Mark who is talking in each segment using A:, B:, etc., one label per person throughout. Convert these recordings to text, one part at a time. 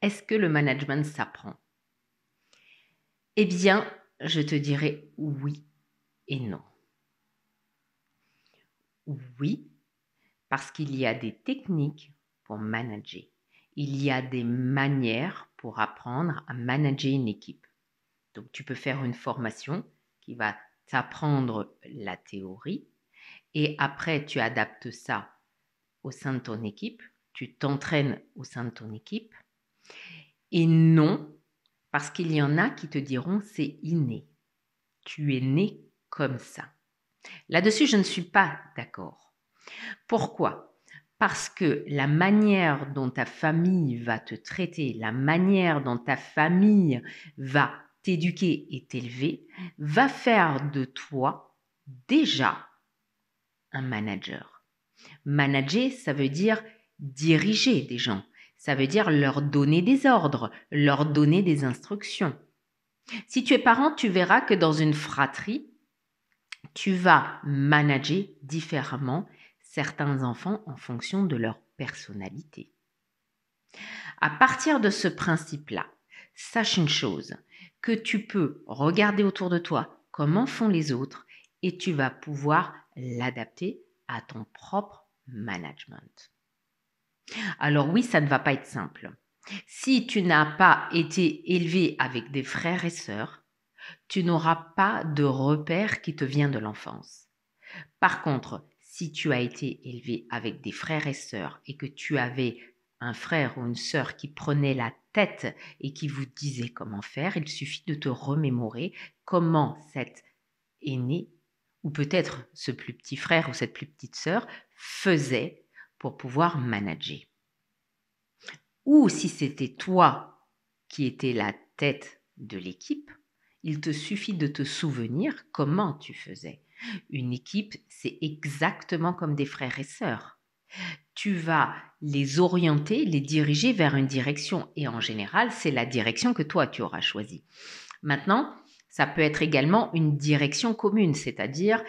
A: est-ce que le management s'apprend? Eh bien, je te dirais oui et non. Oui, parce qu'il y a des techniques pour manager. Il y a des manières pour apprendre à manager une équipe. Donc, tu peux faire une formation qui va t'apprendre la théorie et après, tu adaptes ça au sein de ton équipe, tu t'entraînes au sein de ton équipe. Et non, parce qu'il y en a qui te diront c'est inné. Tu es né comme ça. Là-dessus, je ne suis pas d'accord. Pourquoi? Parce que la manière dont ta famille va te traiter, la manière dont ta famille va t'éduquer et t'élever, va faire de toi déjà un manager. Manager, ça veut dire diriger des gens. Ça veut dire leur donner des ordres, leur donner des instructions. Si tu es parent, tu verras que dans une fratrie, tu vas manager différemment certains enfants en fonction de leur personnalité. À partir de ce principe-là, sache une chose, que tu peux regarder autour de toi comment font les autres et tu vas pouvoir l'adapter à ton propre management. Alors oui, ça ne va pas être simple. Si tu n'as pas été élevé avec des frères et sœurs, tu n'auras pas de repère qui te vient de l'enfance. Par contre, si tu as été élevé avec des frères et sœurs et que tu avais un frère ou une sœur qui prenait la tête et qui vous disait comment faire, il suffit de te remémorer comment cet aîné ou peut-être ce plus petit frère ou cette plus petite sœur faisait pour pouvoir manager. Ou si c'était toi qui étais la tête de l'équipe, il te suffit de te souvenir comment tu faisais. Une équipe, c'est exactement comme des frères et sœurs. Tu vas les orienter, les diriger vers une direction et en général, c'est la direction que toi tu auras choisie. Maintenant, ça peut être également une direction commune, c'est-à-dire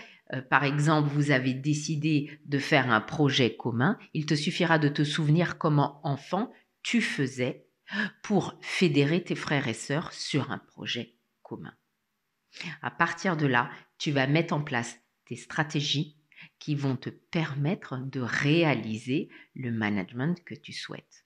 A: par exemple, vous avez décidé de faire un projet commun, il te suffira de te souvenir comment enfant tu faisais pour fédérer tes frères et sœurs sur un projet commun. À partir de là, tu vas mettre en place tes stratégies qui vont te permettre de réaliser le management que tu souhaites.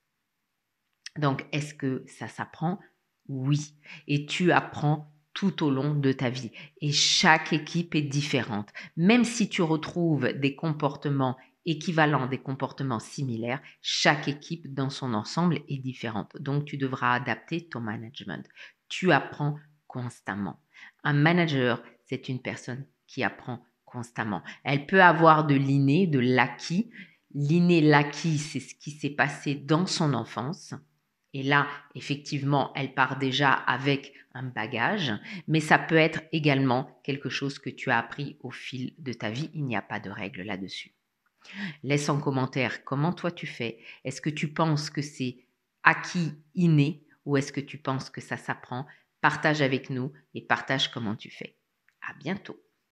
A: Donc, est-ce que ça s'apprend? Oui. Et tu apprends tout au long de ta vie. Et chaque équipe est différente. Même si tu retrouves des comportements équivalents, des comportements similaires, chaque équipe dans son ensemble est différente. Donc, tu devras adapter ton management. Tu apprends constamment. Un manager, c'est une personne qui apprend constamment. Elle peut avoir de l'inné, de l'acquis. L'inné, l'acquis, c'est ce qui s'est passé dans son enfance. Et là, effectivement, elle part déjà avec un bagage, mais ça peut être également quelque chose que tu as appris au fil de ta vie. Il n'y a pas de règle là-dessus. Laisse en commentaire comment toi tu fais. Est-ce que tu penses que c'est acquis, inné, ou est-ce que tu penses que ça s'apprend? Partage avec nous et partage comment tu fais. À bientôt.